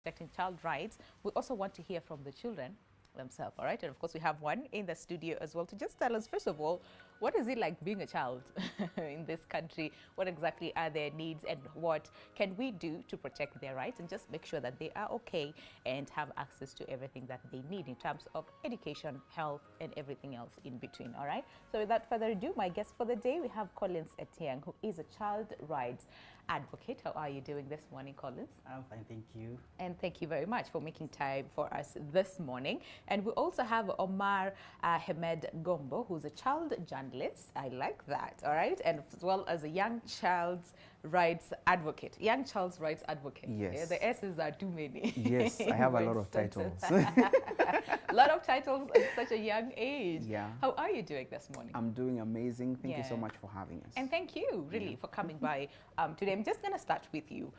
protecting child rights, we also want to hear from the children themselves, all right? And of course, we have one in the studio as well to just tell us, first of all, what is it like being a child in this country? What exactly are their needs and what can we do to protect their rights and just make sure that they are okay and have access to everything that they need in terms of education, health, and everything else in between, all right? So without further ado, my guest for the day, we have Collins Etieng, who is a child rights advocate. How are you doing this morning, Collins? I'm fine, thank you. And thank you very much for making time for us this morning. And we also have Omar Hamed Gombo, who's a child journalist. I like that, all right? And as well as a young child's rights advocate. Young child's rights advocate. Yes. Yeah, the S's are too many. Yes, I have a lot of titles. A lot of titles at such a young age. Yeah. How are you doing this morning? I'm doing amazing. Thank you so Yeah. much for having us. And thank you, really, for coming by today. I'm just going to start with you.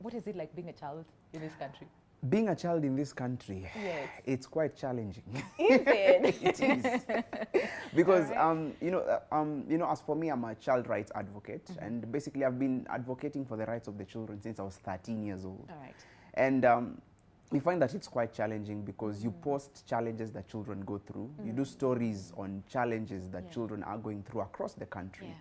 What is it like being a child in this country? Being a child in this country, Yes. it's quite challenging. Is it? It is. Because, All as for me, I'm a child rights advocate. And basically, I've been advocating for the rights of the children since I was 13 years old. All right. And we find that it's quite challenging because you post challenges that children go through. You do stories on challenges that children are going through across the country. Yeah.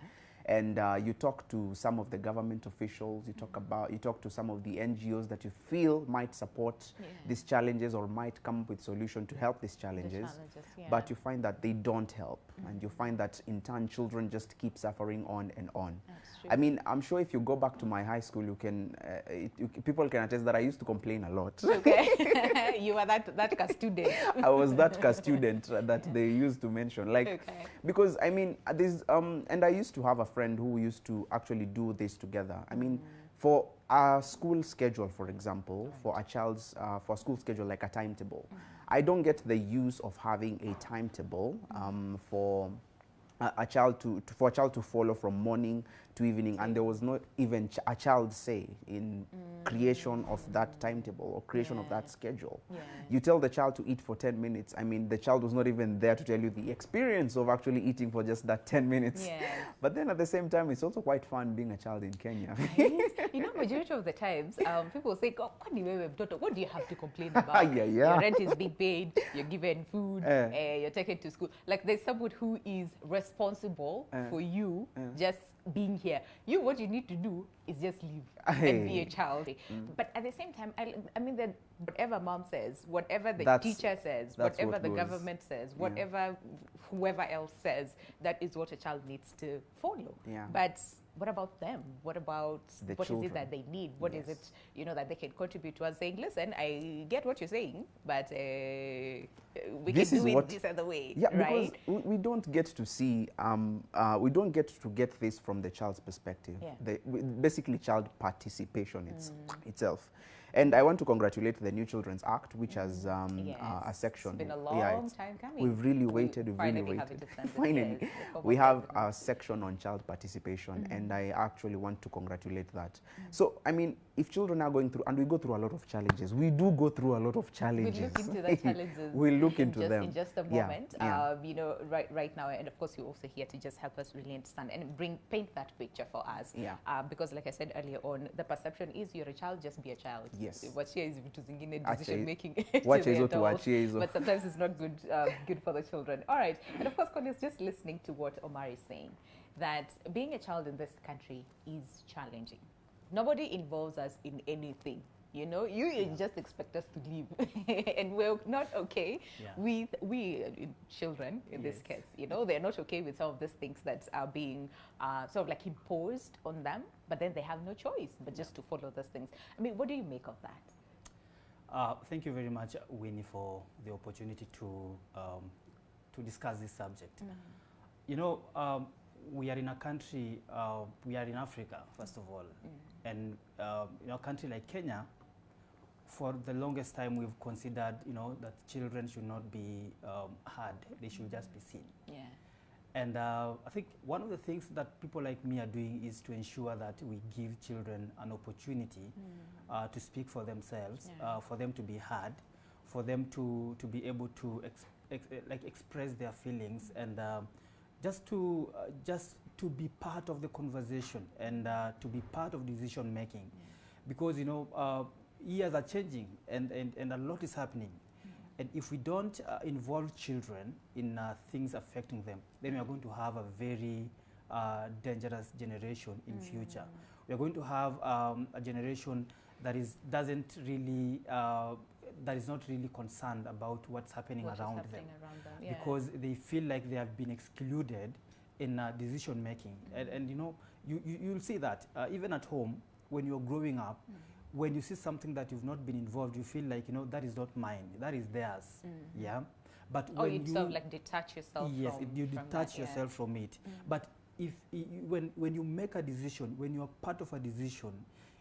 And you talk to some of the government officials, you talk to some of the NGOs that you feel might support these challenges or might come up with solution to help these challenges. Yeah. But you find that they don't help. And you find that in turn, children just keep suffering on and on. That's true. I mean, I'm sure if you go back to my high school, you can, people can attest that I used to complain a lot. Okay. You were that student. I was that student that they used to mention. Like, Okay. because I mean, there's, and I used to have a friend who used to actually do this together. I mean, for a school schedule, for example, for a child's, for a school schedule, like a timetable, I don't get the use of having a timetable for a child to follow from morning to evening, and there was not even a child say in creation of that timetable or creation of that schedule. Yeah. You tell the child to eat for 10 minutes. I mean, the child was not even there to tell you the experience of actually eating for just that 10 minutes. Yes. But then at the same time, it's also quite fun being a child in Kenya. Right? You know, majority of the times, people say, "Oh, what do you have to complain about? Yeah. Your rent is being paid, you're given food, you're taken to school." Like there's someone who is responsible for you just being here. You, what you need to do is just leave and be a child. But at the same time, I mean that whatever mom says, whatever the teacher says, whatever what the goes. Government says, whatever whoever else says, that is what a child needs to follow. Yeah. But what about them? What about The what is children. it that they need? What is Yes. it, you know, that they can contribute to us saying, listen, I get what you're saying, but we This can is do it what- this other way, Yeah, right? because we don't get to see, we don't get to get this from the child's perspective. Yeah. Basically, child participation itself. And I want to congratulate the New Children's Act, which has a Yes. section. It's been a Yeah, long it's- time coming. We've really waited. We've really Finally have waited. it extended, Finally, yes, the we formal have a section on child participation, and I actually want to congratulate that. So, I mean, if children are going through, and we go through a lot of challenges, we do go through a lot of challenges. We'll look into the challenges. We'll look into them in just a Yeah, moment. yeah. You know, right now, and of course, you're also here to just help us really understand and paint that picture for us. Yeah. Because, like I said earlier on, the perception is you're a child, just be a child. Yes. Wachia is vitu zingine Ache- decision making. Wacha to the hizo adults, tuachie hizo. but sometimes it's not good good for the children. All right, and of course, Connie is just listening to what Omar is saying, that being a child in this country is challenging. Nobody involves us in anything. You know, you just expect us to leave, and we're not okay with children in this case. You know, they're not okay with some of these things that are being sort of like imposed on them, but then they have no choice but just to follow those things. I mean, what do you make of that? Thank you very much, Winnie, for the opportunity to discuss this subject. You know, we are in a country, we are in Africa, first of all, and you know, a country like Kenya, for the longest time we've considered, you know, that children should not be heard; they should just be seen. Yeah. And I think one of the things that people like me are doing is to ensure that we give children an opportunity to speak for themselves, for them to be heard, for them to be able to express their feelings, and just to be part of the conversation and to be part of decision making. Because, you know, years are changing, and a lot is happening. And if we don't involve children in things affecting them, then we are going to have a very dangerous generation in future. We are going to have a generation that doesn't really that is not really concerned about what's happening around them, yeah. because they feel like they have been excluded in decision making. And you know, you'll see that even at home when you're growing up, when you see something that you've not been involved, you feel like, you know, that is not mine, that is theirs. Yeah. But or when you sort of like detach yourself yes, from you from detach that, yourself from it. But if when you make a decision, when you are part of a decision,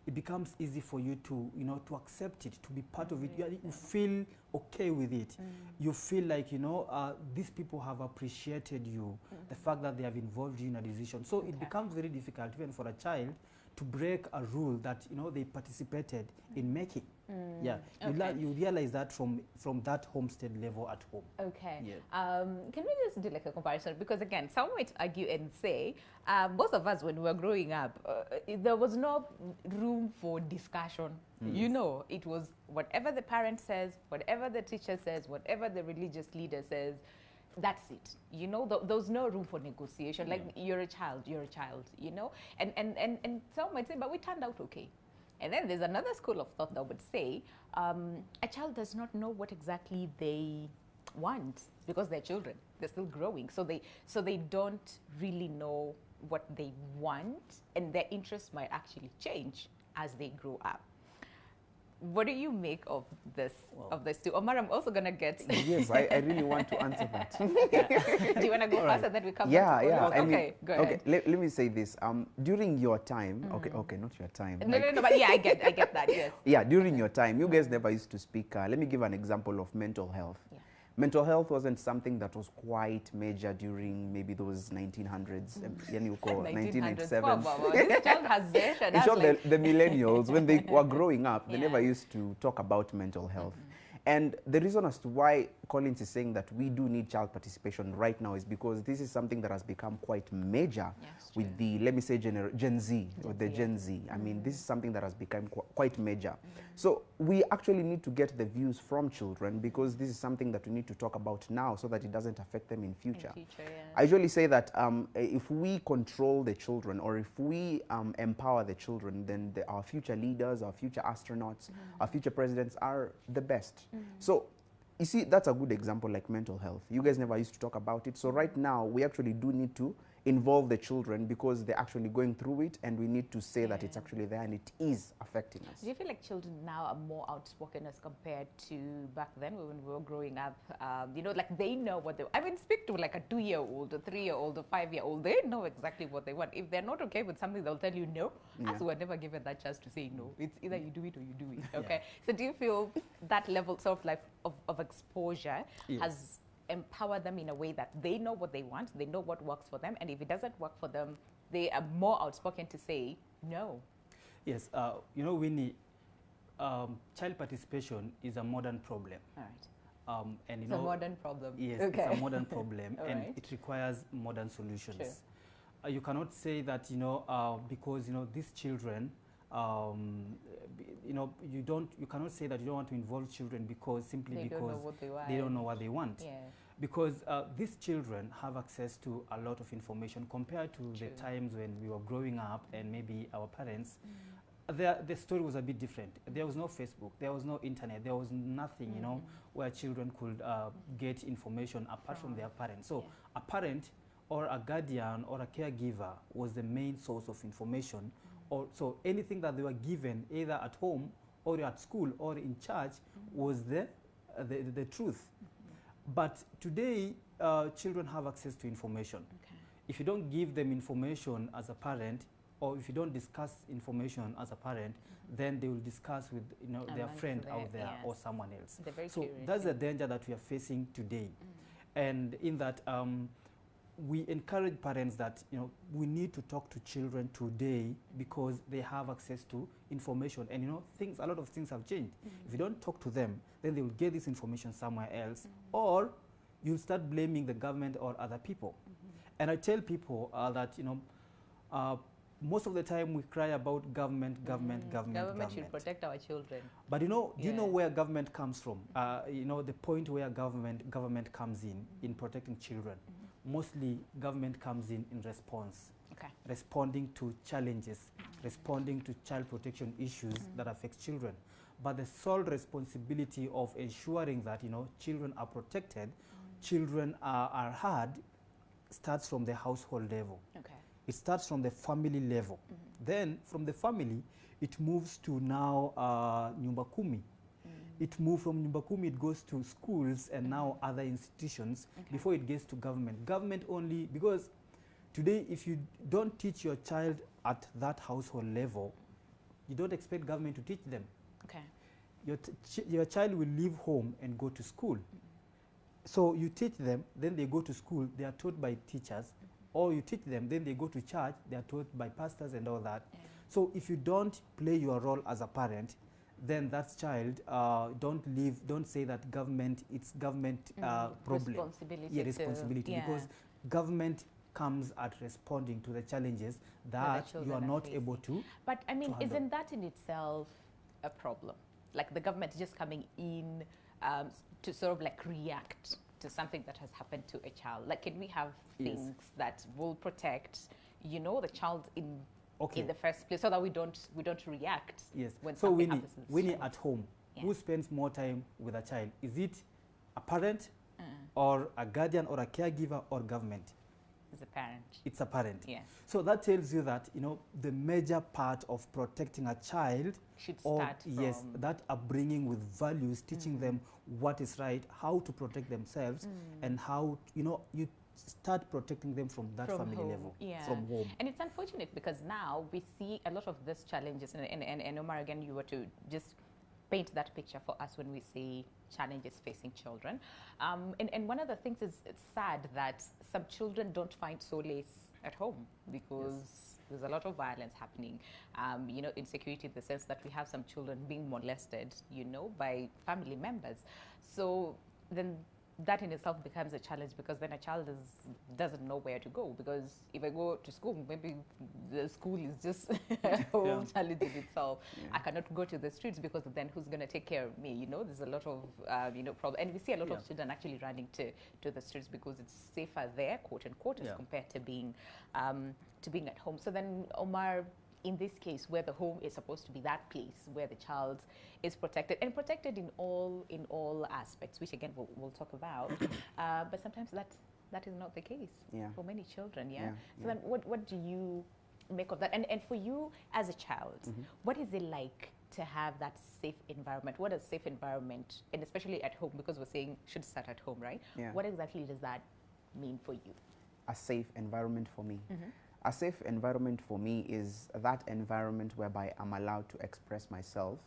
it becomes easy for you to, you know, to accept it, to be part of it. You feel okay with it. You feel like, you know, these people have appreciated you, the fact that they have involved you in a decision. So it becomes very difficult even for a child to break a rule that, you know, they participated in making. Yeah, you realize that from that homestead level at home. Okay. Yeah. Can we just do like a comparison? Because again, some might argue and say, most of us when we were growing up, there was no room for discussion. You know, it was whatever the parent says, whatever the teacher says, whatever the religious leader says, that's it. You know, there's no room for negotiation. Like, you're a child, you know? And some might say, but we turned out okay. And then there's another school of thought that would say, a child does not know what exactly they want because they're children. They're still growing. So they don't really know what they want, and their interests might actually change as they grow up. What do you make of this? Well, of this too? Omar, I'm also gonna get. Yes, I really want to answer that. Do you want to go first and then we come Yeah, back to yeah. Paul? I mean, Okay, go ahead. let me say this. During your time, okay, not your time. No, but yeah, I get that. Yes. Yeah, during your time, you guys never used to speak. Let me give an example of mental health. Yeah. Mental health wasn't something that was quite major during maybe those 1900s, yani uko 1997. Wow. This child has this and In that's short, like, the millennials, when they were growing up, they never used to talk about mental health. And the reason as to why Collins is saying that we do need child participation right now is because this is something that has become quite major with the, let me say, Gen Z, or the Gen Z. I mean, this is something that has become quite major. So we actually need to get the views from children, because this is something that we need to talk about now so that it doesn't affect them in future. I usually say that if we control the children, or if we empower the children, then our future leaders, our future astronauts, our future presidents are the best. So you see, that's a good example, like mental health. You guys never used to talk about it. So right now, we actually do need to involve the children, because they're actually going through it, and we need to say that it's actually there and it is affecting us. Do you feel like children now are more outspoken as compared to back then when we were growing up? You know, like they know what they, I mean, speak to like a 2-year-old, a 3-year-old, a 5-year-old, they know exactly what they want. If they're not okay with something, they'll tell you no. As we're never given that chance to say no. It's either you do it or you do it, okay? So do you feel that level sort of like of exposure has empower them in a way that they know what they want, they know what works for them, and if it doesn't work for them, they are more outspoken to say no? Yes, you know, Winnie, child participation is a modern problem. All right. And you it's know, a modern problem. Yes, okay. it's a modern problem, and right. it requires modern solutions. Sure. You cannot say that, you know, because, you know, these children, you know, you cannot say that you don't want to involve children because they don't know what they want. Yeah. Because these children have access to a lot of information compared to the times when we were growing up and maybe our parents. The story was a bit different. There was no Facebook, there was no internet, there was nothing, you know, where children could get information apart from their parents. So a parent or a guardian or a caregiver was the main source of information. Or so anything that they were given either at home or at school or in church was the truth. But today, children have access to information. Okay. If you don't give them information as a parent, or if you don't discuss information as a parent, then they will discuss with, you know, their friend out there or someone else. So that's the danger that we are facing today. And in that, we encourage parents that, you know, we need to talk to children today because they have access to information, and, you know, a lot of things have changed. If you don't talk to them, then they will get this information somewhere else, or you'll start blaming the government or other people. And I tell people that, you know, most of the time we cry about government. Government should protect our children. But you know, do you know Yeah. where government comes from? You know, the point where government comes in protecting children. Mostly government comes in response, Okay. responding to challenges, responding to child protection issues that affect children. But the sole responsibility of ensuring that, you know, children are protected, children are heard, starts from the household level. Okay. It starts from the family level. Then from the family, it moves to now Nyumba Kumi. It moves from Nyumba Kumi, it goes to schools and now other institutions before it gets to government. Government only, because today if you don't teach your child at that household level, you don't expect government to teach them. Okay. Your child will leave home and go to school. So you teach them, then they go to school, they are taught by teachers, or you teach them, then they go to church, they are taught by pastors and all that. Yeah. So if you don't play your role as a parent, then that child don't say that it's government problem. Responsibility. Yeah, responsibility, because government comes at responding to the challenges that you children are are not facing. able to. But I mean, to handle. isn't that in itself a problem? Like the government just coming in to sort of like react to something that has happened to a child. Like, can we have Yes. things that will protect, you know, the child in Okay. the first place, so that we don't react Yes. when So something Winnie, happens to the Winnie child. at home, Yeah. who spends more time with a child? Is it a parent or a guardian or a caregiver or government? As a parent. It's a parent. Yes. So that tells you that, you know, the major part of protecting a child Should or start yes, from that upbringing with values, teaching them what is right, how to protect themselves, and how, you know, you start protecting them from that from family home. level, Yeah. from home. And it's unfortunate because now we see a lot of these challenges, and Omar, again, you were to just paint that picture for us when we say challenges facing children. And one of the things is, it's sad that some children don't find solace at home because there's a lot of violence happening. You know, insecurity in the sense that we have some children being molested, you know, by family members. So then that in itself becomes a challenge, because then a child doesn't know where to go, because if I go to school, maybe the school is just a whole challenge in itself. I cannot go to the streets, because then who's going to take care of me? You know, there's a lot of you know, problem, and we see a lot of children actually running to the streets because it's safer there, quote unquote, as compared to being at home. So then, Omar, in this case, where the home is supposed to be that place where the child is protected, and protected in all aspects, which again we'll talk about, but sometimes that is not the case for many children. So then, what do you make of that? And for you as a child, what is it like to have that safe environment? What is safe environment, and especially at home, because we're saying should start at home, right? What exactly does that mean for you? A safe environment for me. A safe environment for me is that environment whereby I'm allowed to express myself,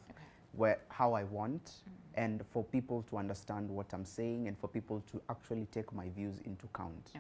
how I want, and for people to understand what I'm saying, and for people to actually take my views into count.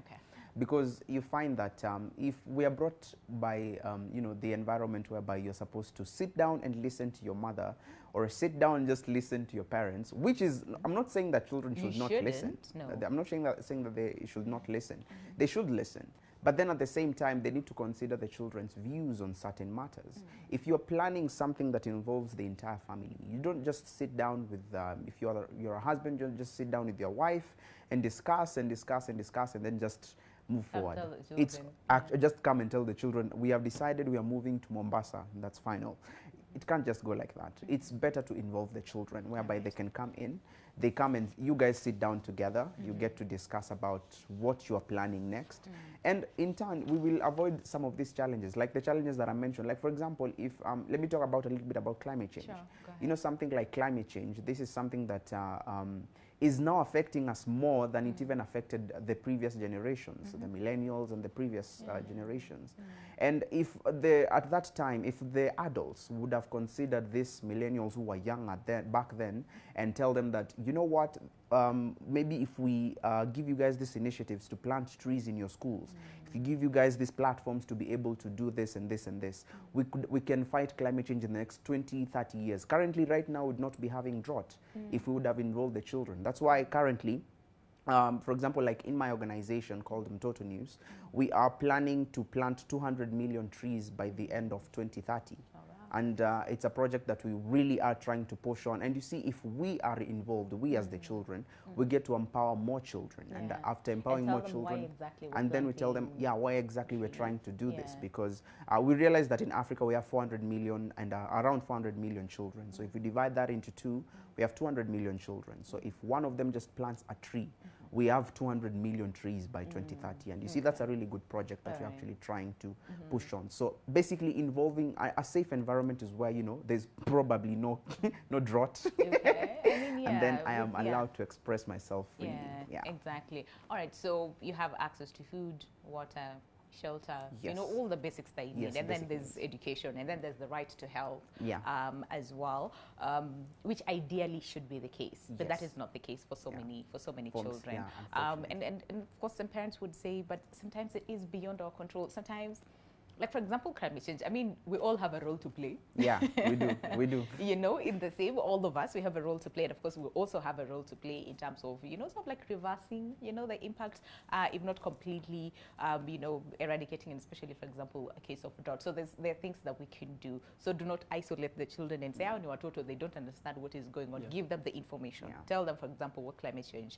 Because you find that if we are brought by you know, the environment whereby you're supposed to sit down and listen to your mother, or sit down and just listen to your parents, which is, I'm not saying that children should not listen. No. I'm not saying that they should not listen. They should listen. But then at the same time, they need to consider the children's views on certain matters. If you're planning something that involves the entire family, you don't just sit down with, if you're a husband, you don't just sit down with your wife and discuss and discuss and discuss and then just move forward. It's just come and tell the children, we have decided we are moving to Mombasa, and that's final. It can't just go like that. It's better to involve the children, whereby they can come in, they come and you guys sit down together, you get to discuss about what you are planning next. And in turn, we will avoid some of these challenges, like the challenges that I mentioned. Like, for example, if, let me talk about a little bit about climate change. You know, something like climate change, this is something that is now affecting us more than it even affected the previous generations, the millennials and the previous generations. And if at that time, if the adults would have considered these millennials who were young back then and tell them that, you know what, maybe if we give you guys these initiatives to plant trees in your schools, if we give you guys these platforms to be able to do this and this and this, we can fight climate change in the next 20, 30 years. Currently, right now, we would not be having drought if we would have enrolled the children. That's why currently, for example, like in my organization called Mtoto News, we are planning to plant 200 million trees by the end of 2030. And it's a project that we really are trying to push on. And you see, if we are involved, we as the children, we get to empower more children. Yeah. And after empowering more children, and then we tell them, yeah, why exactly we're trying to do this. Because we realize that in Africa, we have 400 million and around 400 million children. So if we divide that into two, we have 200 million children. So if one of them just plants a tree, we have 200 million trees by 2030. And you see, that's a really good project that we're actually trying to push on. So basically involving a safe environment is where, you know, there's probably no no drought. Okay. I mean, And then I am allowed to express myself freely. Yeah, exactly. All right, so you have access to food, water, shelter, you know, all the basics that you need. And then there's education, and then there's the right to health as well, which ideally should be the case, but that is not the case for so many children. And of course some parents would say, but sometimes it is beyond our control. Sometimes, like for example, climate change, I mean, we all have a role to play. Yeah, we do. You know, in the same, all of us, we have a role to play. And of course, we also have a role to play in terms of, you know, sort of like reversing, you know, the impact, if not completely, you know, eradicating, and especially, for example, a case of drought. So there are things that we can do. So do not isolate the children and say, oh, no, they don't understand what is going on. Give them the information. Tell them, for example, what climate change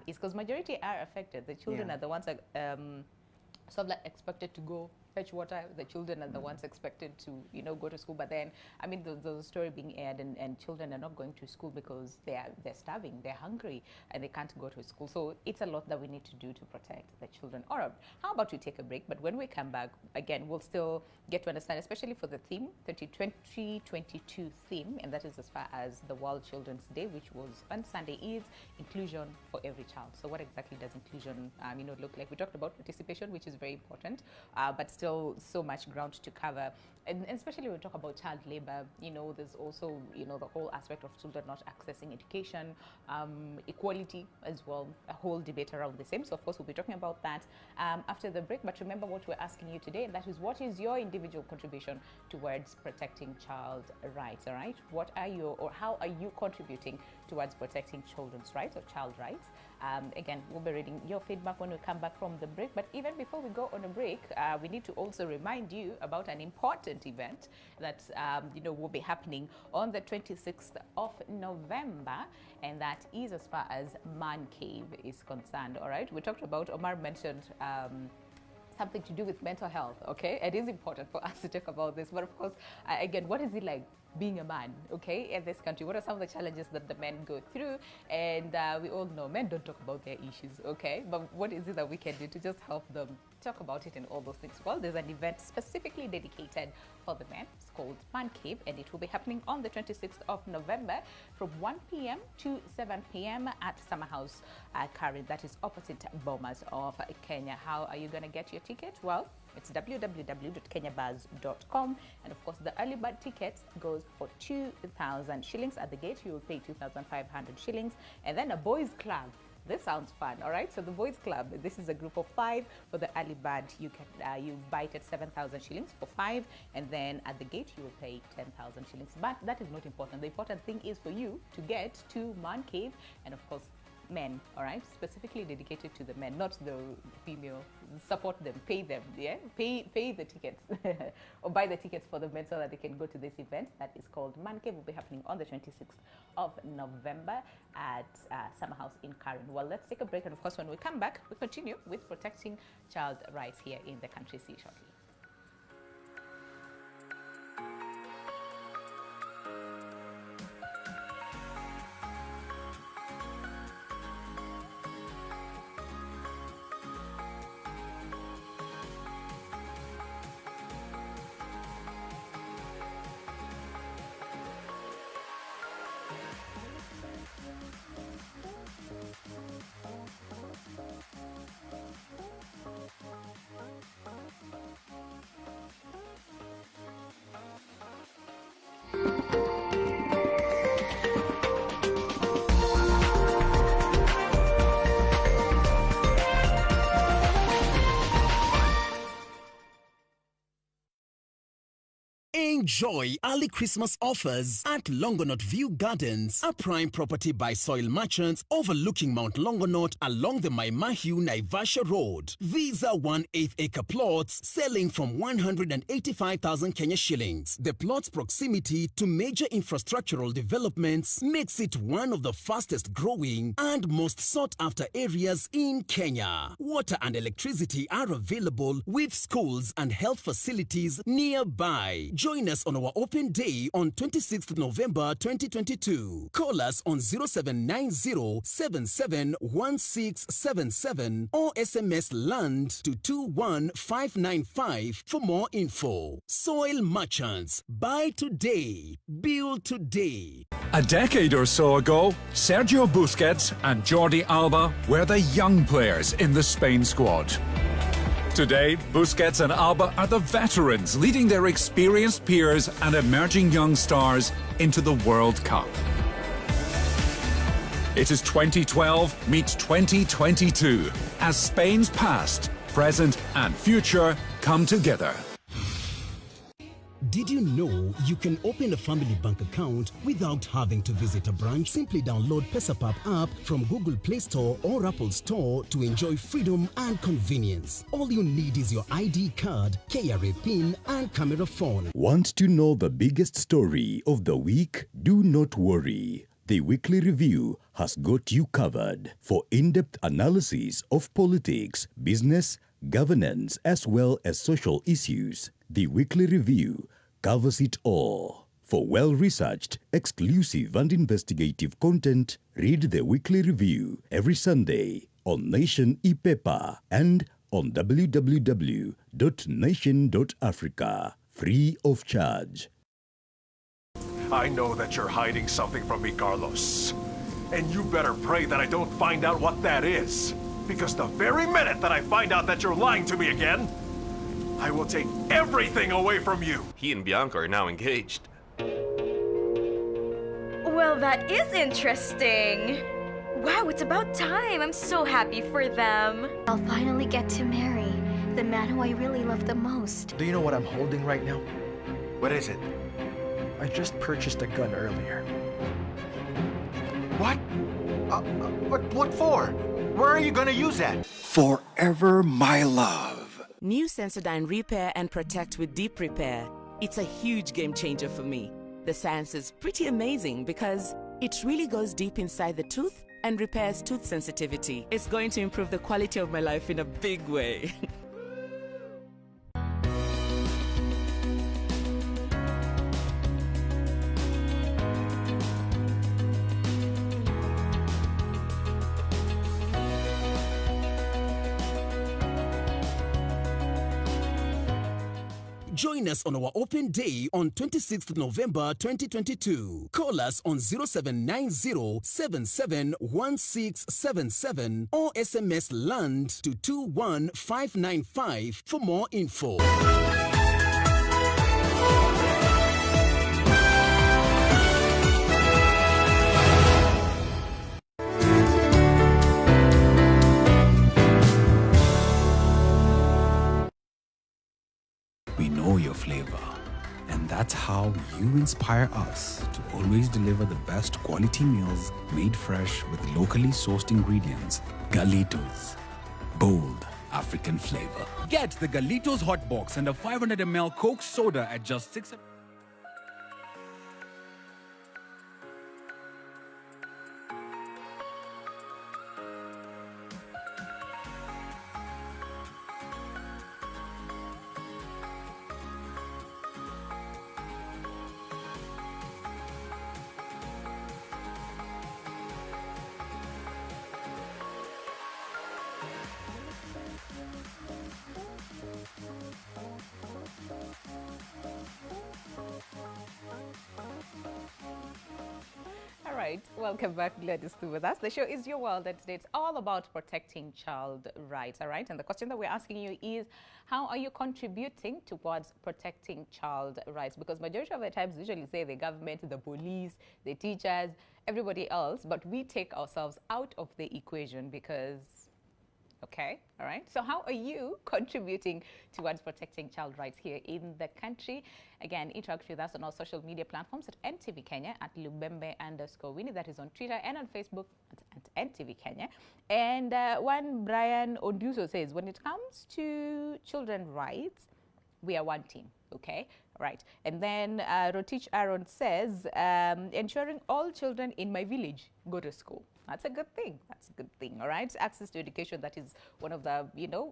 is, because majority are affected. The children are the ones that sort of like expected to go fetch water. The children are the ones expected to, you know, go to school. But then, I mean, the story being aired, and children are not going to school because they're starving, they're hungry, and they can't go to school. So it's a lot that we need to do to protect the children. All right, how about we take a break? But when we come back, again, we'll still get to understand, especially for the theme, 2022 theme, and that is as far as the World Children's Day, which was on Sunday, is inclusion for every child. So what exactly does inclusion, you know, look like? We talked about participation, which is very important, but still so much ground to cover, and especially when we talk about child labor, you know, there's also, you know, the whole aspect of children not accessing education, equality as well, a whole debate around the same. So of course we'll be talking about that after the break. But remember what we're asking you today, and that is, what is your individual contribution towards protecting child rights? All right, what are your, or how are you contributing towards protecting children's rights or child rights? Again, we'll be reading your feedback when we come back from the break. But even before we go on a break, we need to also remind you about an important event that you know, will be happening on the 26th of November, and that is as far as Man Cave is concerned. All right, we talked about, Omar mentioned something to do with mental health. Okay, it is important for us to talk about this, but of course, again, what is it like being a man, okay, in this country? What are some of the challenges that the men go through? And we all know men don't talk about their issues, okay? But what is it that we can do to just help them talk about it and all those things? Well, there's an event specifically dedicated for the men. It's called Man Cave, and it will be happening on the 26th of November from 1 p.m. to 7 p.m. at Summer House, Karen. That is opposite Bomas of Kenya. How are you going to get your ticket? Well, it's www.kenyabuzz.com, and of course the early bird ticket goes for 2,000 shillings. At the gate you will pay 2,500 shillings, and then a boys club. This sounds fun. All right, so the boys club, this is a group of 5. For the early bird, you can you buy it at 7,000 shillings for 5, and then at the gate you will pay 10,000 shillings. But that is not important. The important thing is for you to get to Man Cave, and of course men, all right, specifically dedicated to the men, not the female. Support them, pay them, yeah, pay the tickets or buy the tickets for the men so that they can go to this event that is called Man Cave. Will be happening on the 26th of November at Summer House in Karen. Well, let's take a break, and of course when we come back, we continue with protecting child rights here in the country. See you shortly. enjoy early Christmas offers at Longonot View Gardens, a prime property by Soil Merchants overlooking Mount Longonot along the Maimahiu Naivasha Road. These are 1/8 acre plots selling from 185,000 Kenya shillings. The plot's proximity to major infrastructural developments makes it one of the fastest growing and most sought after areas in Kenya. Water and electricity are available with schools and health facilities nearby. Join us on our open day on 26th November 2022. Call us on 0790 771677 or SMS LAND to 21595 for more info. Soil Merchants. Buy today. Build today. A decade or so ago, Sergio Busquets and Jordi Alba were the young players in the Spain squad. Today, Busquets and Alba are the veterans leading their experienced peers and emerging young stars into the World Cup. It is 2012 meets 2022 as Spain's past, present and future come together. Did you know you can open a family bank account without having to visit a branch? Simply download Pesapap app from Google Play Store or Apple Store to enjoy freedom and convenience. All you need is your ID card, KRA PIN, and camera phone. Want to know the biggest story of the week? Do not worry. The Weekly Review has got you covered for in-depth analysis of politics, business, governance, as well as social issues. The Weekly Review covers it all. For well-researched, exclusive and investigative content, read the Weekly Review every Sunday on Nation e-paper and on www.nation.africa, free of charge. I know that you're hiding something from me, Carlos. And you better pray that I don't find out what that is. Because the very minute that I find out that you're lying to me again, I will take everything away from you. He and Bianca are now engaged. Well, that is interesting. Wow, it's about time. I'm so happy for them. I'll finally get to marry the man who I really love the most. Do you know what I'm holding right now? What is it? I just purchased a gun earlier. What? What for? Where are you gonna use that? Forever, my love. New Sensodyne Repair and Protect with Deep Repair. It's a huge game changer for me. The science is pretty amazing because it really goes deep inside the tooth and repairs tooth sensitivity. It's going to improve the quality of my life in a big way. Join us on our open day on 26th November 2022. Call us on 0790 771677 or SMS LAND to 21595 for more info. We know your flavor, and that's how you inspire us to always deliver the best quality meals made fresh with locally sourced ingredients. Galitos, bold African flavor. Get the Galitos Hot Box and a 500 ml Coke soda at just $6. Right, welcome back. Glad you're still with us. The show is Your World, and today it's all about protecting child rights. All right, and the question that we're asking you is, how are you contributing towards protecting child rights? Because majority of the times, usually say the government, the police, the teachers, everybody else, but we take ourselves out of the equation because Okay, all right. So how are you contributing towards protecting child rights here in the country? Again, interact with us on our social media platforms at NTV Kenya, at Lubembe_Winnie, that is on Twitter, and on Facebook at NTV Kenya. And one Brian Onduso says, when it comes to children's rights, we are one team. Okay, right. And then Rotich Aaron says, ensuring all children in my village go to school. That's a good thing. That's a good thing, all right? Access to education, that is one of the,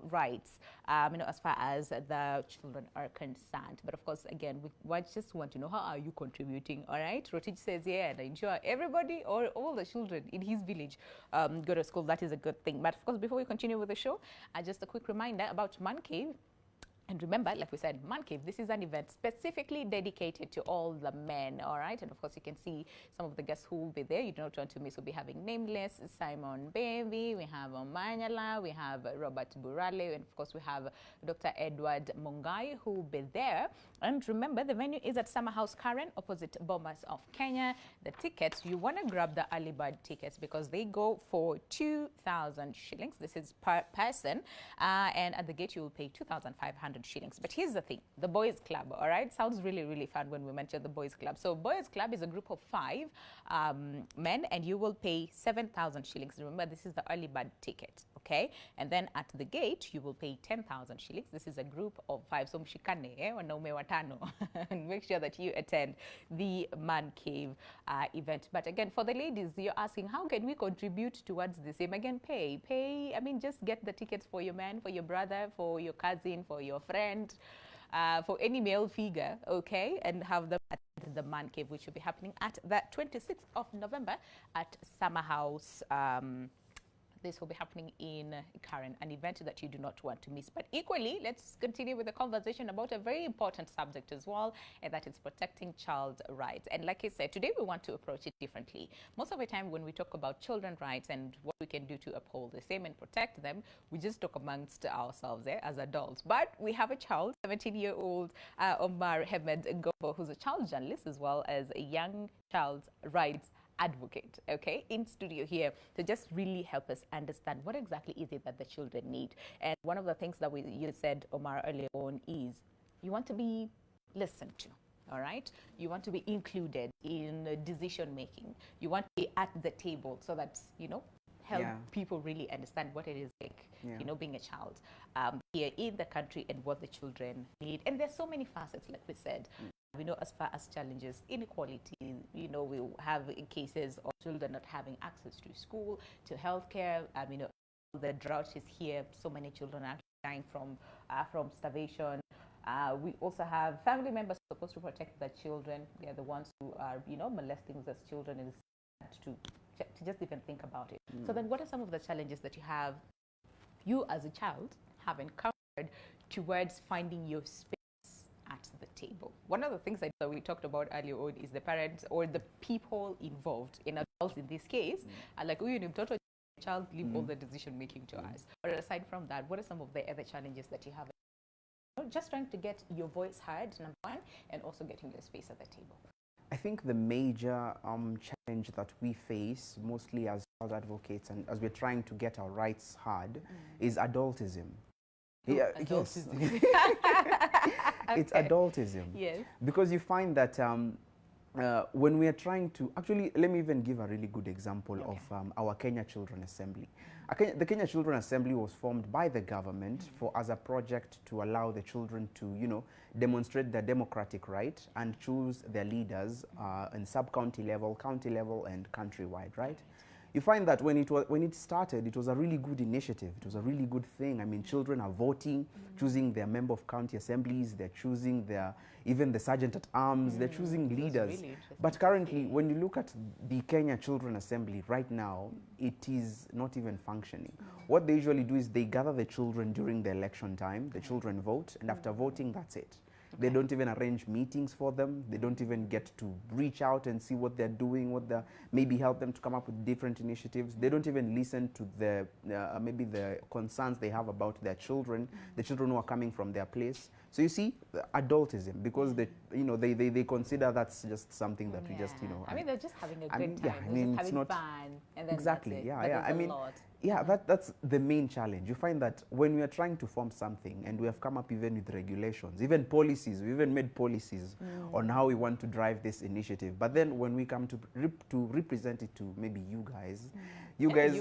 rights, as far as the children are concerned. But of course, again, we just want to know, how are you contributing, all right? Rotich says, yeah, and ensure everybody or all the children in his village go to school. That is a good thing. But of course, before we continue with the show, just a quick reminder about Man Cave. And remember, like we said, Man Cave, this is an event specifically dedicated to all the men, all right? And of course, you can see some of the guests who will be there. You don't want to miss. We'll be having Nameless, Simon Baby, we have Omanyala, we have Robert Burale, and of course, we have Dr. Edward Mungai who will be there. And remember, the venue is at Summer House Karen, opposite Bomas of Kenya. The tickets, you want to grab the early bird tickets because they go for 2,000 shillings. This is per person. And at the gate, you will pay 2,500 shillings. But here's the thing, the Boys Club, all right? Sounds really, really fun when we mention the Boys Club. So Boys Club is a group of 5 men, and you will pay 7,000 shillings. Remember, this is the early bird ticket, okay? And then at the gate, you will pay 10,000 shillings. This is a group of 5. So mshikane, wanaume watano. And make sure that you attend the Man Cave event. But again, for the ladies, you're asking, how can we contribute towards the same? Again, pay. I mean, just get the tickets for your man, for your brother, for your cousin, for your friend, for any male figure, okay? And have them at the Man Cave, which will be happening at the 26th of November at Summer House. This will be happening in Karen, an event that you do not want to miss. But equally, let's continue with the conversation about a very important subject as well, and that is protecting child rights. And like I said, today we want to approach it differently. Most of the time when we talk about children's rights and what we can do to uphold the same and protect them, we just talk amongst ourselves as adults. But we have a child, 17-year-old Omar Ahmed Gombo, who's a child journalist as well as a young child's rights advocate, okay, in studio here to just really help us understand what exactly is it that the children need. And one of the things that you said, Omar, earlier on is you want to be listened to, all right? You want to be included in decision making. You want to be at the table so that, help people really understand what it is like, being a child here in the country and what the children need. And there's so many facets, like we said. As far as challenges, inequality, we have cases of children not having access to school, to healthcare. The drought is here. So many children are dying from starvation. We also have family members supposed to protect their children. They're the ones who are, molesting those children, and to just even think about it. So then what are some of the challenges that you as a child have encountered towards finding your space at the table? One of the things that we talked about earlier on is the parents or the people involved, in adults in this case, are like, child, leave all the decision making to us. But aside from that, what are some of the other challenges that you have? Just trying to get your voice heard, number one, and also getting your space at the table. I think the major challenge that we face, mostly as child advocates and as we're trying to get our rights heard, is adultism. Yeah, yes. It's adultism. Yes. Because you find that when we are trying to, actually, let me even give a really good example of our Kenya Children Assembly. The Kenya Children Assembly was formed by the government as a project to allow the children to, demonstrate their democratic right and choose their leaders in sub-county level, county level, and countrywide, right? You find that when it started, it was a really good initiative. It was a really good thing. I mean, children are voting, choosing their member of county assemblies. They're choosing even the sergeant at arms. They're choosing leaders. Really, but currently, when you look at the Kenya Children Assembly right now, it is not even functioning. What they usually do is they gather the children during the election time. The children vote, and after voting, that's it. They don't even arrange meetings for them. They don't even get to reach out and see what they're doing, maybe help them to come up with different initiatives. They don't even listen to maybe the concerns they have about their children, the children who are coming from their place. So you see, adultism, because they, you know, they consider that's just something that we just, you know. I mean, they're just having a I good mean, time. yeah, I mean, just it's having not fun, and then exactly. that's it. Yeah, But yeah. there's I a mean, lot. yeah, that's the main challenge. You find that when we are trying to form something, and we have come up even with regulations, even policies, we even made policies on how we want to drive this initiative. But then when we come to represent it to maybe you guys, you guys,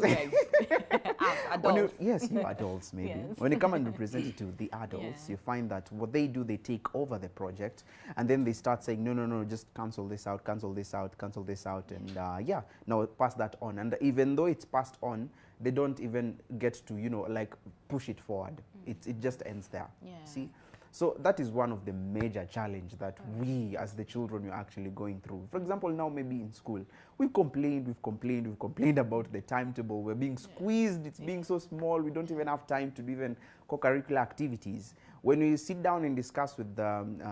adults. yes, you adults maybe. Yes. When you come and represent it to the adults, you find that what they do, they take over the project, and then they start saying, no, no, no, just cancel this out, cancel this out, cancel this out, and yeah, now pass that on. And even though it's passed on, they don't even get to, you know, like push it forward. It just ends there. See? So that is one of the major challenges that we as the children are actually going through. For example, now maybe in school, we've complained about the timetable. We're being squeezed, it's being so small, we don't even have time to do even co-curricular activities. When we sit down and discuss with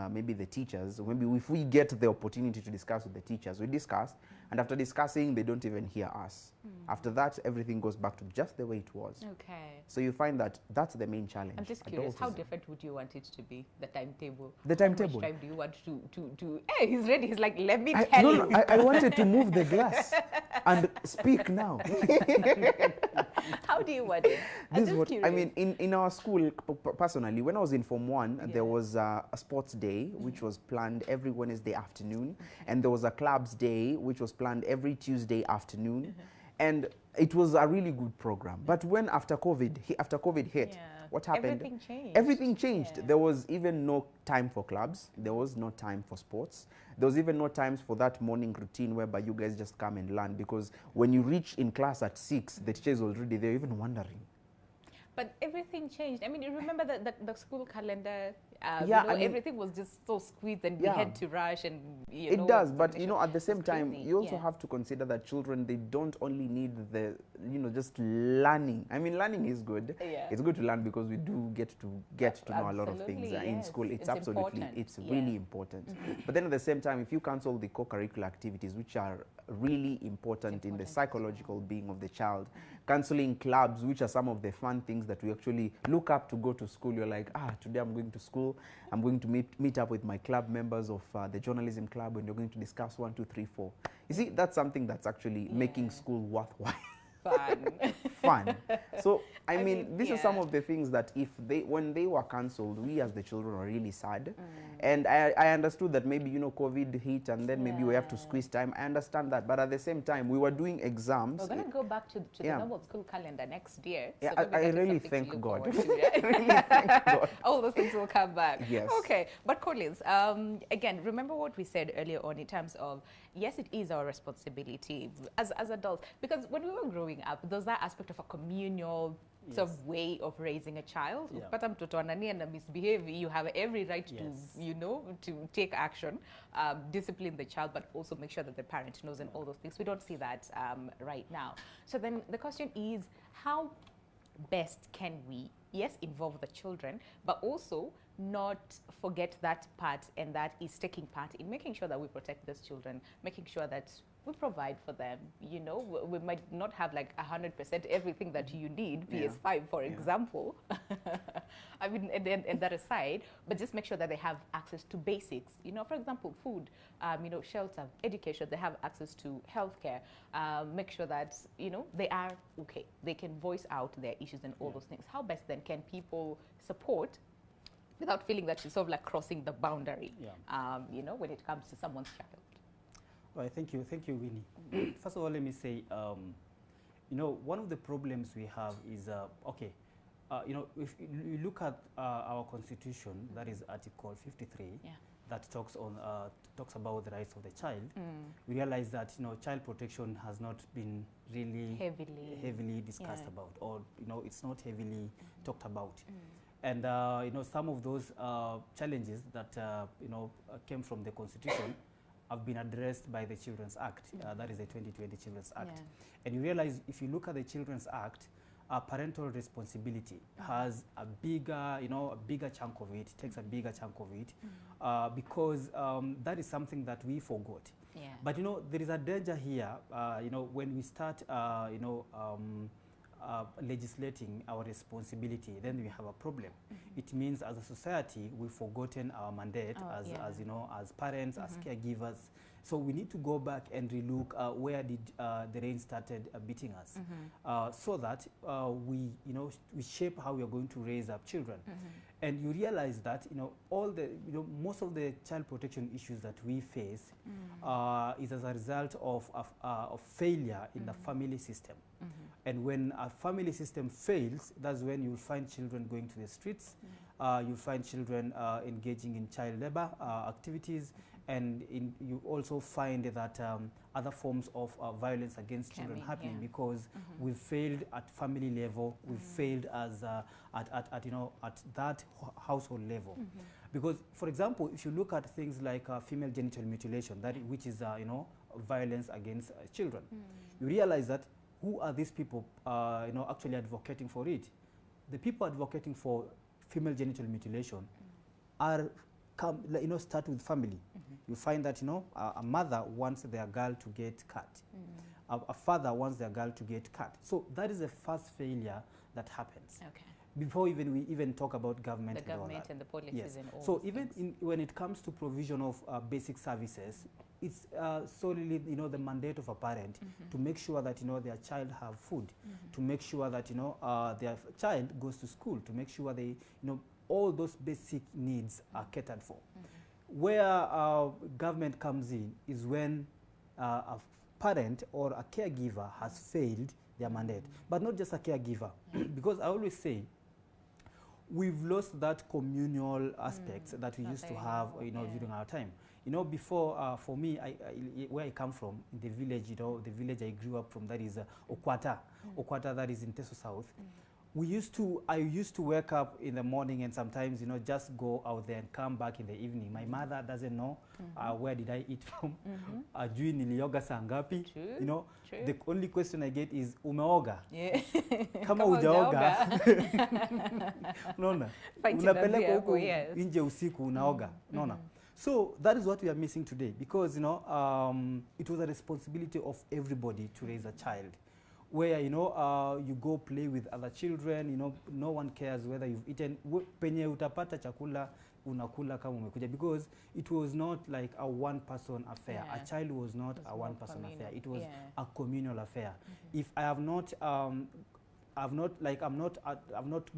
maybe the teachers, maybe if we get the opportunity to discuss with the teachers, we discuss, and after discussing, they don't even hear us. After that, everything goes back to just the way it was. Okay. So you find that that's the main challenge. I'm just curious, how different would you want it to be, the timetable? The timetable? How much time do you want to hey, he's ready. He's like, let me tell you. I wanted to move the glass and speak now. How do you want it? This is what, I mean, in our school, personally, when I was in Form 1, there was a sports day, which was planned every Wednesday afternoon. And there was a clubs day, which was planned every Tuesday afternoon. And it was a really good program. But when after COVID hit, what happened? Everything changed. Everything changed. There was even no time for clubs. There was no time for sports. There was even no times for that morning routine whereby you guys just come and learn, because when you reach in class at 6, the teacher is already there, even wondering. But everything changed. I mean, you remember the school calendar? Yeah, you know, I mean, everything was just so squeezed, and we had to rush, and you know. It does, but you know, at the same time, crazy. you also have to consider that children, they don't only need the, you know, just learning. I mean, learning is good. It's good to learn because we do get to know a lot of things in school. It's absolutely, important. it's really important. But then at the same time, if you cancel the co-curricular activities, which are really important in the psychological being of the child, canceling clubs, which are some of the fun things that we actually look up to go to school. You're like, today I'm going to school. I'm going to meet up with my club members of the journalism club, and you're going to discuss 1, 2, 3, 4. You see, that's something that's actually making school worthwhile. Fun. So, I mean, these are some of the things that when they were cancelled, we as the children were really sad. And I understood that maybe, you know, COVID hit, and then maybe we have to squeeze time. I understand that. But at the same time, we were doing exams. We're going to go back to the normal school calendar next year. Yeah, so I really thank God. I really thank God. All those things will come back. Yes. Okay. But Collins, again, remember what we said earlier on in terms of, yes, it is our responsibility as adults. Because when we were growing up, there's that aspect of a communal sort of way of raising a child. But mtoto anania na misbehave, you have every right to, you know, to take action, discipline the child, but also make sure that the parent knows and all those things. We don't see that right now. So then the question is, how best can we, yes, involve the children, but also not forget that part, and that is taking part in making sure that we protect those children, making sure that we provide for them. You know, we might not have like 100% everything that you need, PS5 for example. I mean, and that aside, but just make sure that they have access to basics. You know, for example, food, you know, shelter, education, they have access to healthcare. Make sure that, you know, they are okay. They can voice out their issues and all those things. How best then can people support without feeling that you're sort of like crossing the boundary, you know, when it comes to someone's child? Well, thank you, Winnie. First of all, let me say, you know, one of the problems we have is, you know, if you look at our constitution, that is Article 53, that talks about the rights of the child. We realize that, you know, child protection has not been really heavily discussed about, or, you know, it's not heavily talked about. And, you know, some of those challenges that, you know, came from the constitution have been addressed by the Children's Act. That is the 2020 Children's Act. And you realize, if you look at the Children's Act, parental responsibility has a bigger, you know, a bigger chunk of it, takes a bigger chunk of it, because that is something that we forgot. But, you know, there is a danger here, you know, when we start, you know, legislating our responsibility, then we have a problem. It means as a society we've forgotten our mandate as you know, as parents, as caregivers. So we need to go back and relook where did the rain started beating us, so that we shape how we are going to raise up children. And you realize that most of the child protection issues that we face is as a result of failure in the family system. And when a family system fails, that's when you'll find children going to the streets, you'll find children engaging in child labor activities, and you also find that other forms of violence against children happening because we've failed at family level, we've failed as at that household level. Because, for example, if you look at things like female genital mutilation, which is violence against children, you realize that who are these people actually advocating for it? The people advocating for female genital mutilation are start with family. You find that a mother wants their girl to get cut, a father wants their girl to get cut. So that is the first failure that happens. Before we even talk about government, the government and the policies and all. So even when it comes to provision of basic services, it's solely the mandate of a parent to make sure that their child have food, to make sure that their child goes to school, to make sure they all those basic needs are catered for. Where government comes in is when a parent or a caregiver has failed their mandate, but not just a caregiver, because I always say we've lost that communal aspect that we used to have during our time. Before, for me, where I come from, in the village, the village I grew up from, that is Okwata. Okwata, that is in Teso South. I used to wake up in the morning and sometimes, just go out there and come back in the evening. My mother doesn't know where did I eat from. Ajui nilioga saa ngapi. The only question I get is umeoga. Kama hujaoga. Unaona? Unapeleka huko nje usiku unaoga. Unaona? So that is what we are missing today, because it was a responsibility of everybody to raise a child, where you go play with other children, no one cares whether you've eaten. Penye utapata chakula unakula kama umekuja, because it was not like a one-person affair. A child was not a one-person affair. It was a communal affair. If I have not I've not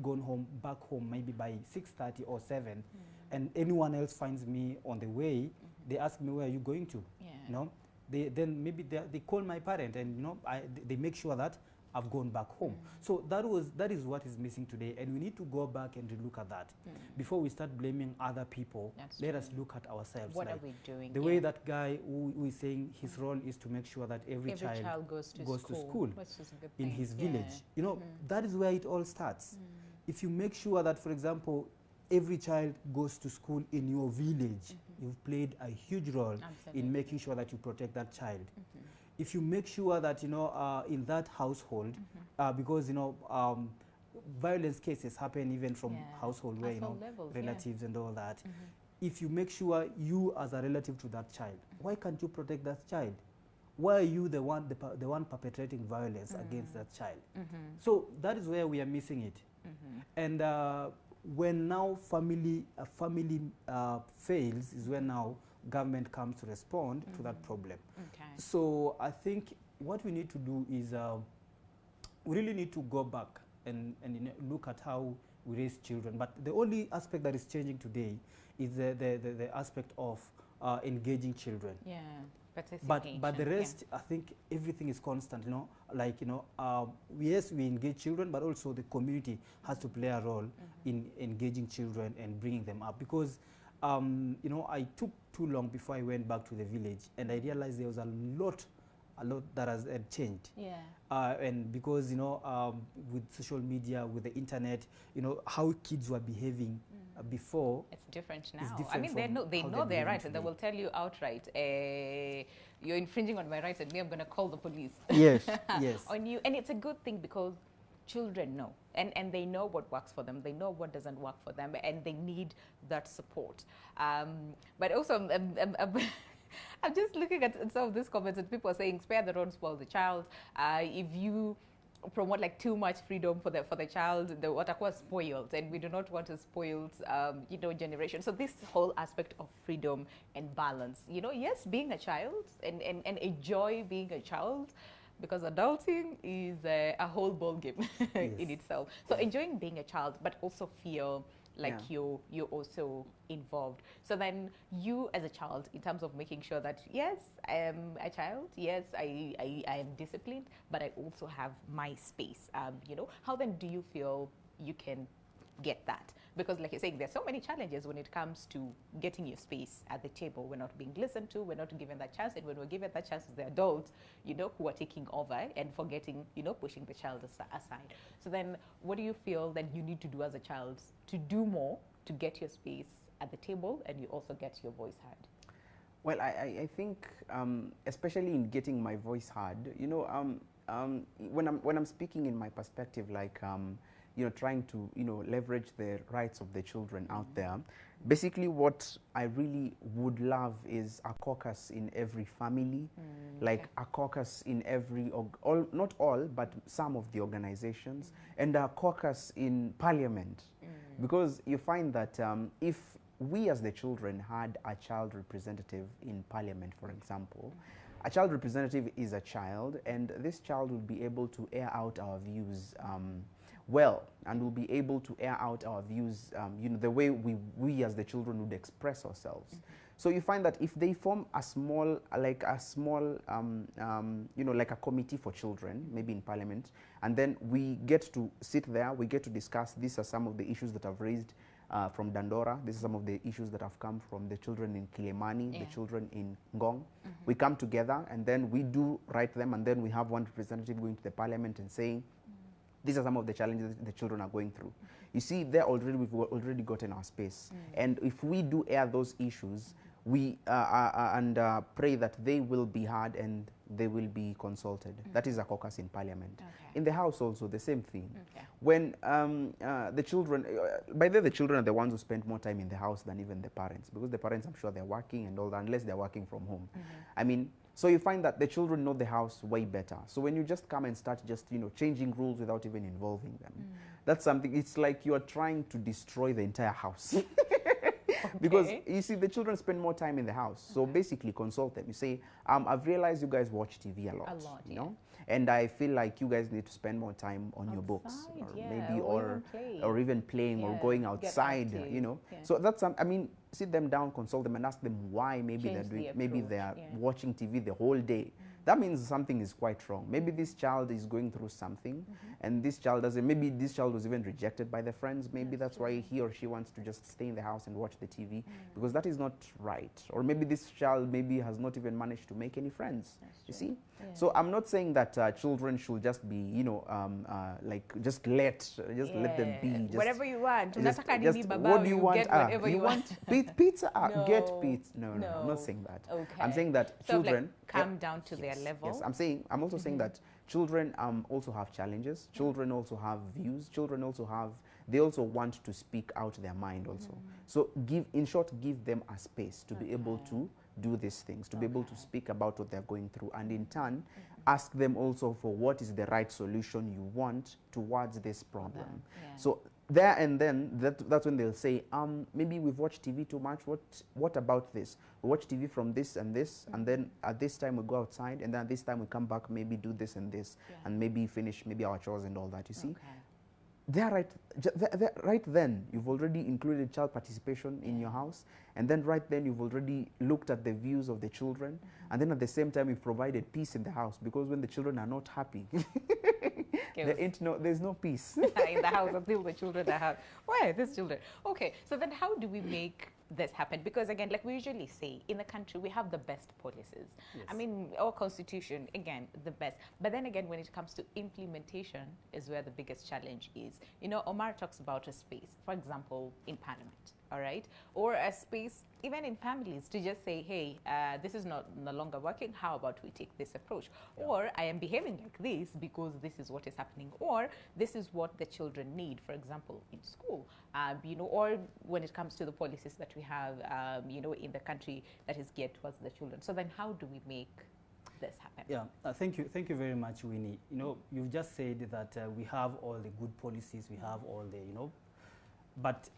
gone back home maybe by 6:30 or 7, and anyone else finds me on the way, they ask me, where are you going to? Then maybe they call my parent, and they make sure that I've gone back home. So that is what is missing today, and we need to go back and look at that before we start blaming other people. Let us look at ourselves. What are we doing? The way that guy who is saying his role is to make sure that every child goes to school in his village. That is where it all starts. If you make sure that, for example, every child goes to school in your village, you've played a huge role in making sure that you protect that child. If you make sure that in that household, because violence cases happen even from household where relatives and all that. If you make sure you as a relative to that child, why can't you protect that child? Why are you the one perpetrating violence against that child? So that is where we are missing it. And when now family fails is when now government comes to respond to that problem. So I think what we need to do is we really need to go back and look at how we raise children. But the only aspect that is changing today is the aspect of engaging children. But the rest, I think everything is constant. Yes, we engage children, but also the community has to play a role in engaging children and bringing them up. Because I took too long before I went back to the village, and I realized there was a lot that has changed. And because with social media, with the internet, how kids were behaving before, it's different now. I mean, they know their rights, and they will tell you outright, you're infringing on my rights, and me, I'm going to call the police. Yes. On you. And it's a good thing, because children know, and they know what works for them, they know what doesn't work for them, and they need that support. But also, I'm just looking at some of these comments, and people are saying, spare the rod, spoil the child. If you promote like too much freedom for the child, the what I call spoiled, and we do not want a spoiled you know, generation. So this whole aspect of freedom and balance, you know, yes, being a child and enjoy being a child, because adulting is a whole ball game in itself. So enjoying being a child, but also feel like you're also involved. So then you as a child, in terms of making sure that, yes, I am a child, yes, I am disciplined, but I also have my space. You know, how then do you feel you can get that? Because like you're saying, there's so many challenges when it comes to getting your space at the table. We're not being listened to, we're not given that chance, and when we're given that chance, the adults, you know, who are taking over and forgetting, you know, pushing the child aside. So then what do you feel that you need to do as a child to do more to get your space at the table and you also get your voice heard? Well, I think, especially in getting my voice heard, you know, when I'm speaking in my perspective, like, you know, trying to, you know, leverage the rights of the children out there. Basically, what I really would love is a caucus in every family, like a caucus in every, not all, but some of the organizations, and a caucus in parliament. Because you find that if we as the children had a child representative in parliament, for example, a child representative is a child, and this child will be able to air out our views well, and we'll be able to air out our views, you know, the way we as the children would express ourselves. So you find that if they form a small, you know, like a committee for children, maybe in parliament, and then we get to sit there, we get to discuss, these are some of the issues that I've raised from Dandora, these are some of the issues that have come from the children in Kilimani, the children in Ngong. We come together and then we do write them, and then we have one representative going to the parliament and saying, these are some of the challenges the children are going through. You see, we've already gotten our space. And if we do air those issues, we pray that they will be heard and they will be consulted. That is a caucus in parliament. In the house also, the same thing. When the children, by then the children are the ones who spend more time in the house than even the parents, because the parents, I'm sure they're working and all that, unless they're working from home. I mean, so you find that the children know the house way better. So when you just come and start just, you know, changing rules without even involving them, that's something, it's like you are trying to destroy the entire house. Because you see, the children spend more time in the house. So basically consult them. You say, I've realized you guys watch TV a lot, you know? And I feel like you guys need to spend more time on your books, or maybe, or even playing, or going outside, you know? So that's, I mean, sit them down, consult them, and ask them why maybe they're doing, maybe they're watching TV the whole day. That means something is quite wrong. Maybe this child is going through something, and this child doesn't, maybe this child was even rejected by the friends. Maybe that's why he or she wants to just stay in the house and watch the TV, because that is not right. Or maybe this child maybe has not even managed to make any friends, you see? So I'm not saying that children should just be, you know, like just let them be. Just, whatever you want. What do you want? Get whatever you want. Pizza? Get pizza. No, I'm not saying that. I'm saying that so children... Like come down to their level. Yes, I'm also saying that children also have challenges. Children also have views. Children also have, they also want to speak out their mind also. So in short, give them a space to be able to do these things, to be able to speak about what they're going through, and in turn, ask them also for what is the right solution you want towards this problem. So there and then, that's when they'll say, maybe we've watched TV too much, what about this? We watch TV from this and this, and then at this time we go outside, and then at this time we come back, maybe do this and this, and maybe finish maybe our chores and all that, you see? Right then, you've already included child participation in your house, and then right then you've already looked at the views of the children, and then at the same time you've provided peace in the house, because when the children are not happy, there's no peace. In the house until the children are happy. Why are these children? Okay, so then how do we make this happen? Because again, like we usually say, in the country we have the best policies. I mean, our constitution, again, the best. But then again, when it comes to implementation is where the biggest challenge is. You know, Omar talks about a space, for example, in Parliament, all right? Or a space even in families to just say, hey, this is no longer working, how about we take this approach? Or I am behaving like this because this is what is happening, or this is what the children need, for example, in school, you know, or when it comes to the policies that we have, you know, in the country that is geared towards the children. So then how do we make this happen? Yeah, thank you very much, Winnie. You know, you've just said that we have all the good policies, we have all the, you know, but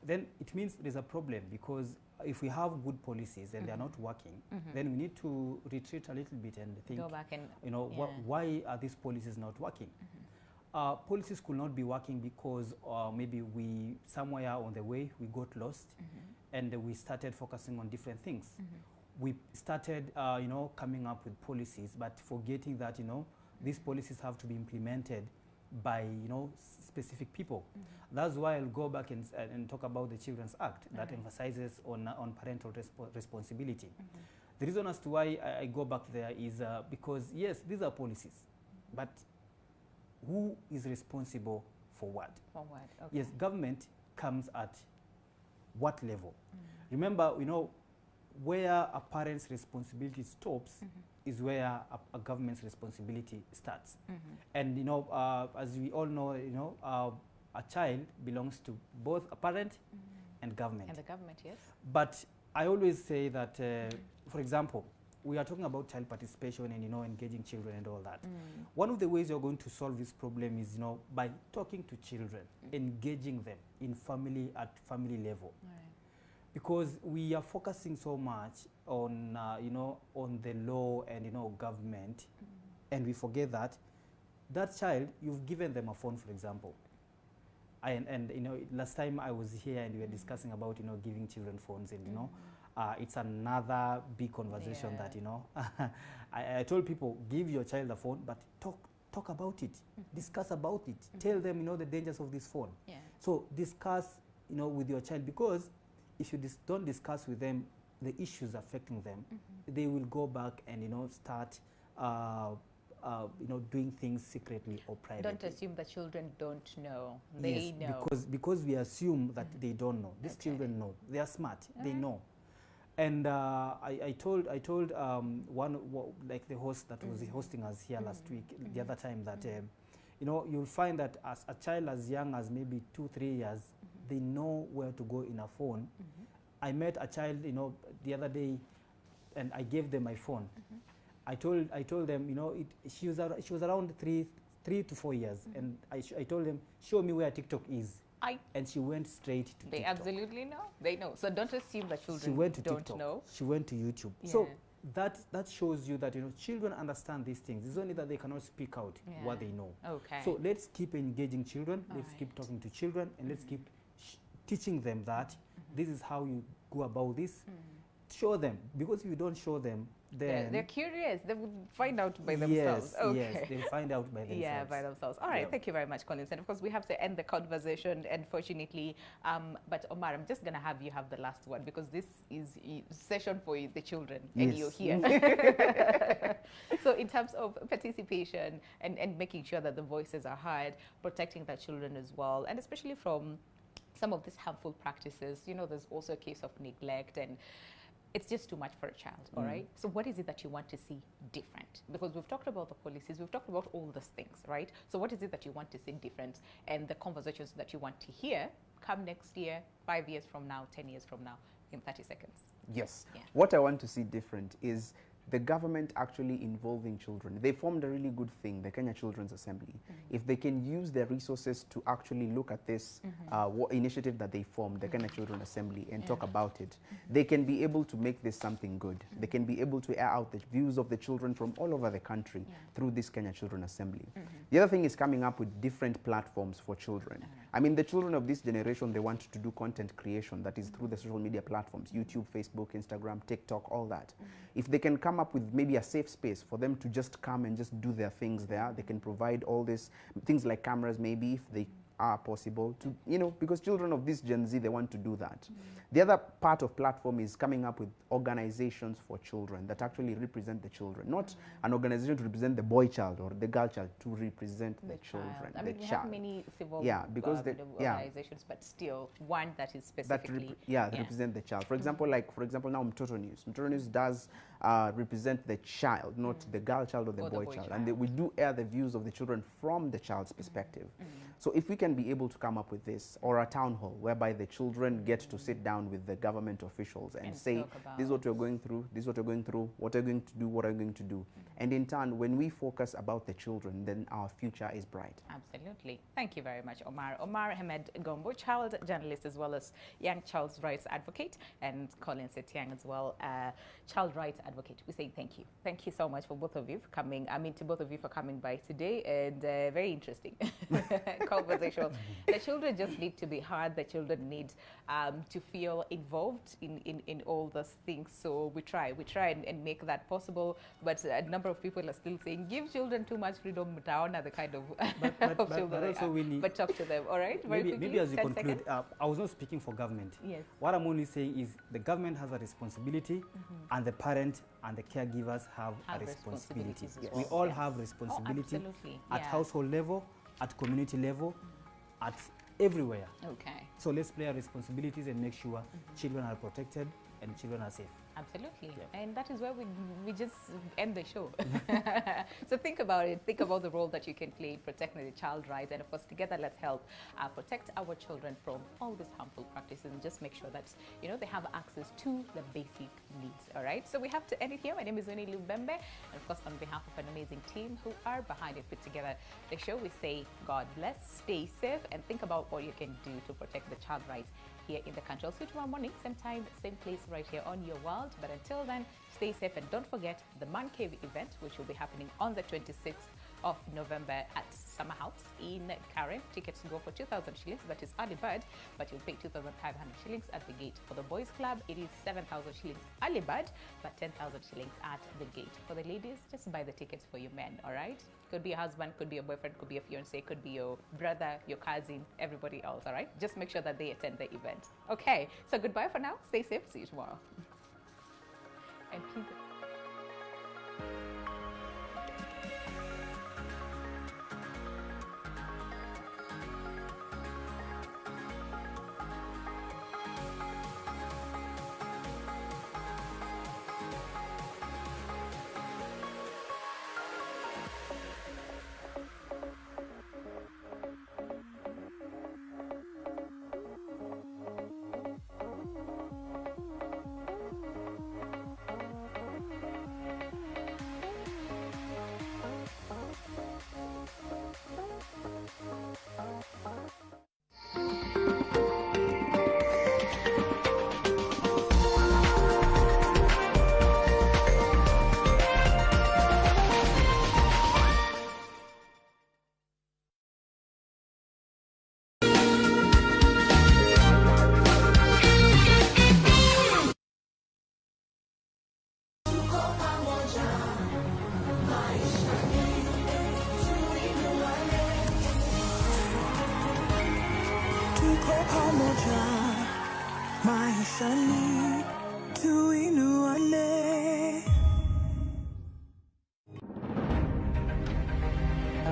then it means there's a problem, because if we have good policies and they're not working, then we need to retreat a little bit and think, go back and, you know, why are these policies not working? Policies could not be working because maybe we, somewhere on the way, we got lost and we started focusing on different things. We started, you know, coming up with policies, but forgetting that, you know, these policies have to be implemented by, you know, specific people. That's why I'll go back and talk about the Children's Act that emphasizes on parental responsibility. The reason as to why I go back there is because, yes, these are policies, but who is responsible for what? For what? Okay. Yes, government comes at what level? Remember, you know, where a parent's responsibility stops is where a government's responsibility starts. And, you know, as we all know, you know, a child belongs to both a parent and government. And the government, yes. But I always say that, for example, we are talking about child participation and, you know, engaging children and all that. One of the ways you're going to solve this problem is, you know, by talking to children, engaging them in family, at family level. Because we are focusing so much on, you know, on the law and, you know, government, and we forget that that child, you've given them a phone, for example. And you know, last time I was here and we were discussing about, you know, giving children phones, and, you know, it's another big conversation that, you know, I told people, give your child a phone, but talk about it, discuss about it, tell them, you know, the dangers of this phone. So discuss, you know, with your child, because if you don't discuss with them the issues affecting them, they will go back and, you know, start you know, doing things secretly or privately. Don't assume that children don't know. They know. Because we assume that they don't know. These children know. They are smart. They know. And I told one, like the host that was hosting us here last week, the other time, that you know, you'll find that as a child as young as maybe 2-3 years, they know where to go in a phone. I met a child, you know, the other day, and I gave them my phone. I told them, you know, she was around 3 to 4 years, and I told them, show me where TikTok is. And she went straight to TikTok. They absolutely know. They know. So don't assume that children she went to don't TikTok. know. She went to YouTube. So that shows you that, you know, children understand these things. It's only that they cannot speak out what they know. Okay. So let's keep engaging children. Let's keep talking to children, and let's keep teaching them that this is how you go about this. Show them, because if you don't show them, then they're curious. They will find out by themselves. Yes, they'll find out by themselves. Yeah, by themselves. All right, thank you very much, Collins. And of course, we have to end the conversation, unfortunately. But Omar, I'm just going to have you have the last word, because this is a session for the children, and you're here. So in terms of participation and making sure that the voices are heard, protecting the children as well, and especially from some of these harmful practices, you know, there's also a case of neglect, and it's just too much for a child, all right? So what is it that you want to see different? Because we've talked about the policies, we've talked about all these things, right? So what is it that you want to see different, and the conversations that you want to hear come next year, 5 years from now, 10 years from now, in 30 seconds? Yes. What I want to see different is the government actually involving children. They formed a really good thing, the Kenya Children's Assembly. If they can use their resources to actually look at this initiative that they formed, the Kenya Children's Assembly, and talk about it, they can be able to make this something good. They can be able to air out the views of the children from all over the country through this Kenya Children's Assembly. The other thing is coming up with different platforms for children. I mean, the children of this generation, they want to do content creation that is through the social media platforms, YouTube, Facebook, Instagram, TikTok, all that. If they can come up with maybe a safe space for them to just come and just do their things there, they can provide all these things like cameras, maybe, if they are possible to, you know, because children of this Gen Z, they want to do that. The other part of platform is coming up with organizations for children that actually represent the children, not an organization to represent the boy child or the girl child, to represent the children. I mean, we have many civil because organizations, but still one that is specifically that represent the child. For example, like now Mtoto News. Mtoto News does represent the child, not the girl child or the boy child. And we do air the views of the children from the child's perspective. So if we can be able to come up with this, or a town hall whereby the children get to sit down with the government officials and say, this is what we're going through, this is what we're going through, what are you going to do, what are you going to do. And in turn, when we focus about the children, then our future is bright. Absolutely. Thank you very much, Omar. Omar Ahmed Gombo, child journalist as well as young child's rights advocate, and Colin Setiang as well, child rights advocate. We say thank you. Thank you so much for both of you for coming. I mean, to both of you for coming by today, and very interesting conversation. The children just need to be heard. The children need to feel involved in all those things. So we try and make that possible. But a number of people are still saying, give children too much freedom. Down are the kind of children. But talk to them, all right? Maybe as you conclude, I was not speaking for government. Yes. What I'm only saying is the government has a responsibility, and the parent and the caregivers have a responsibility. Yes. We all have responsibility at household level, at community level, at everywhere. Okay. So let's play our responsibilities and make sure children are protected and children are safe. Absolutely. Yeah. And that is where we just end the show. So think about it. Think about the role that you can play in protecting the child rights. And of course, together, let's help protect our children from all these harmful practices and just make sure that, you know, they have access to the basic needs. All right. So we have to end it here. My name is Winnie Lubembe. And of course, on behalf of an amazing team who are behind it, put together the show, we say, God bless, stay safe, and think about what you can do to protect the child rights here in the country. I'll see you tomorrow morning, same time, same place, right here on Your World. But until then, stay safe and don't forget the Man Cave event, which will be happening on the 26th of November at Summer House in Karen. Tickets go for 2,000 shillings, that is early bird, but you'll pay 2,500 shillings at the gate. For the boys club, it is 7,000 shillings early bird, but 10,000 shillings at the gate. For the ladies, just buy the tickets for your men, all right? Could be a husband, could be a boyfriend, could be a fiancé, could be your brother, your cousin, everybody else, all right? Just make sure that they attend the event. Okay, so goodbye for now. Stay safe. See you tomorrow. And please.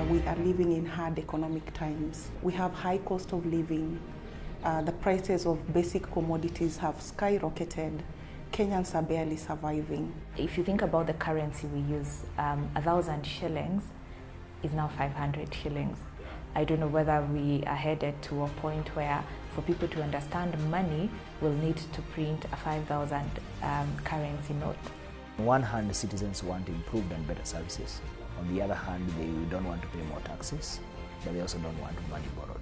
We are living in hard economic times. We have high cost of living. The prices of basic commodities have skyrocketed. Kenyans are barely surviving. If you think about the currency we use, 1,000 shillings is now 500 shillings. I don't know whether we are headed to a point where for people to understand money, we'll need to print a 5,000 currency note. On one hand, citizens want improved and better services. On the other hand, they don't want to pay more taxes, but they also don't want money borrowed.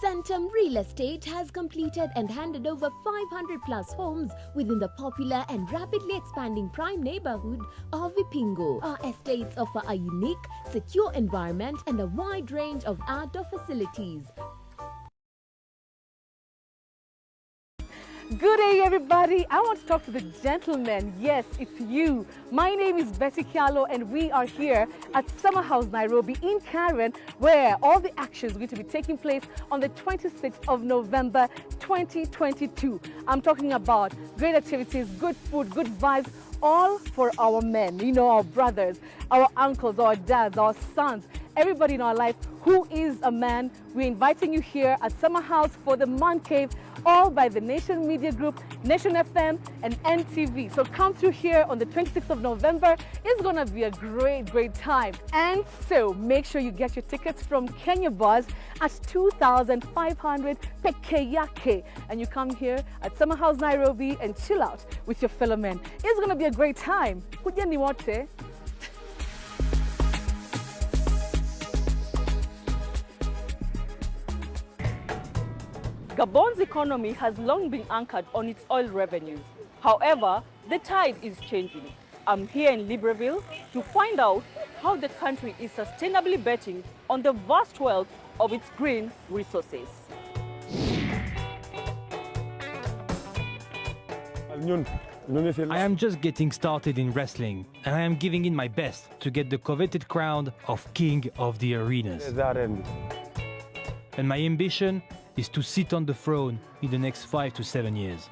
Centum Real Estate has completed and handed over 500 plus homes within the popular and rapidly expanding prime neighborhood of Ipingo. Our estates offer a unique, secure environment and a wide range of outdoor facilities. Good day, everybody. I want to talk to the gentleman. Yes, it's you. My name is Betty Kialo, and we are here at Summer House, Nairobi, in Karen, where all the action is going to be taking place on the 26th of November, 2022. I'm talking about great activities, good food, good vibes, all for our men, you know, our brothers, our uncles, our dads, our sons, everybody in our life who is a man. We're inviting you here at Summer House for the Man Cave, all by the Nation Media Group, Nation FM, and NTV. So come through here on the 26th of November. It's going to be a great time. And so make sure you get your tickets from Kenya Buzz at 2,500 peke yake. And you come here at Summer House Nairobi and chill out with your fellow men. It's going to be a great time. Kujeni wote. Gabon's economy has long been anchored on its oil revenues. However, the tide is changing. I'm here in Libreville to find out how the country is sustainably betting on the vast wealth of its green resources. I am just getting started in wrestling, and I am giving in my best to get the coveted crown of King of the Arenas. And my ambition is to sit on the throne in the next 5 to 7 years.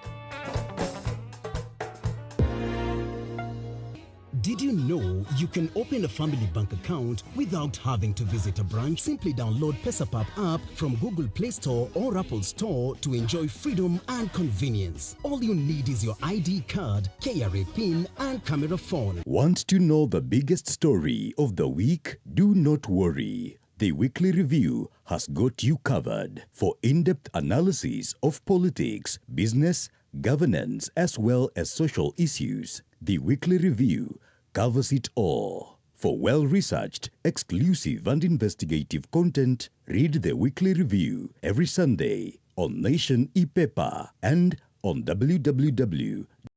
Did you know you can open a family bank account without having to visit a branch? Simply download Pesapap app from Google Play Store or Apple Store to enjoy freedom and convenience. All you need is your ID card, KRA PIN, and camera phone. Want to know the biggest story of the week? Do not worry. The Weekly Review has got you covered for in-depth analysis of politics, business, governance, as well as social issues. The Weekly Review covers it all. For well-researched, exclusive and investigative content, read The Weekly Review every Sunday on Nation e-Paper and on www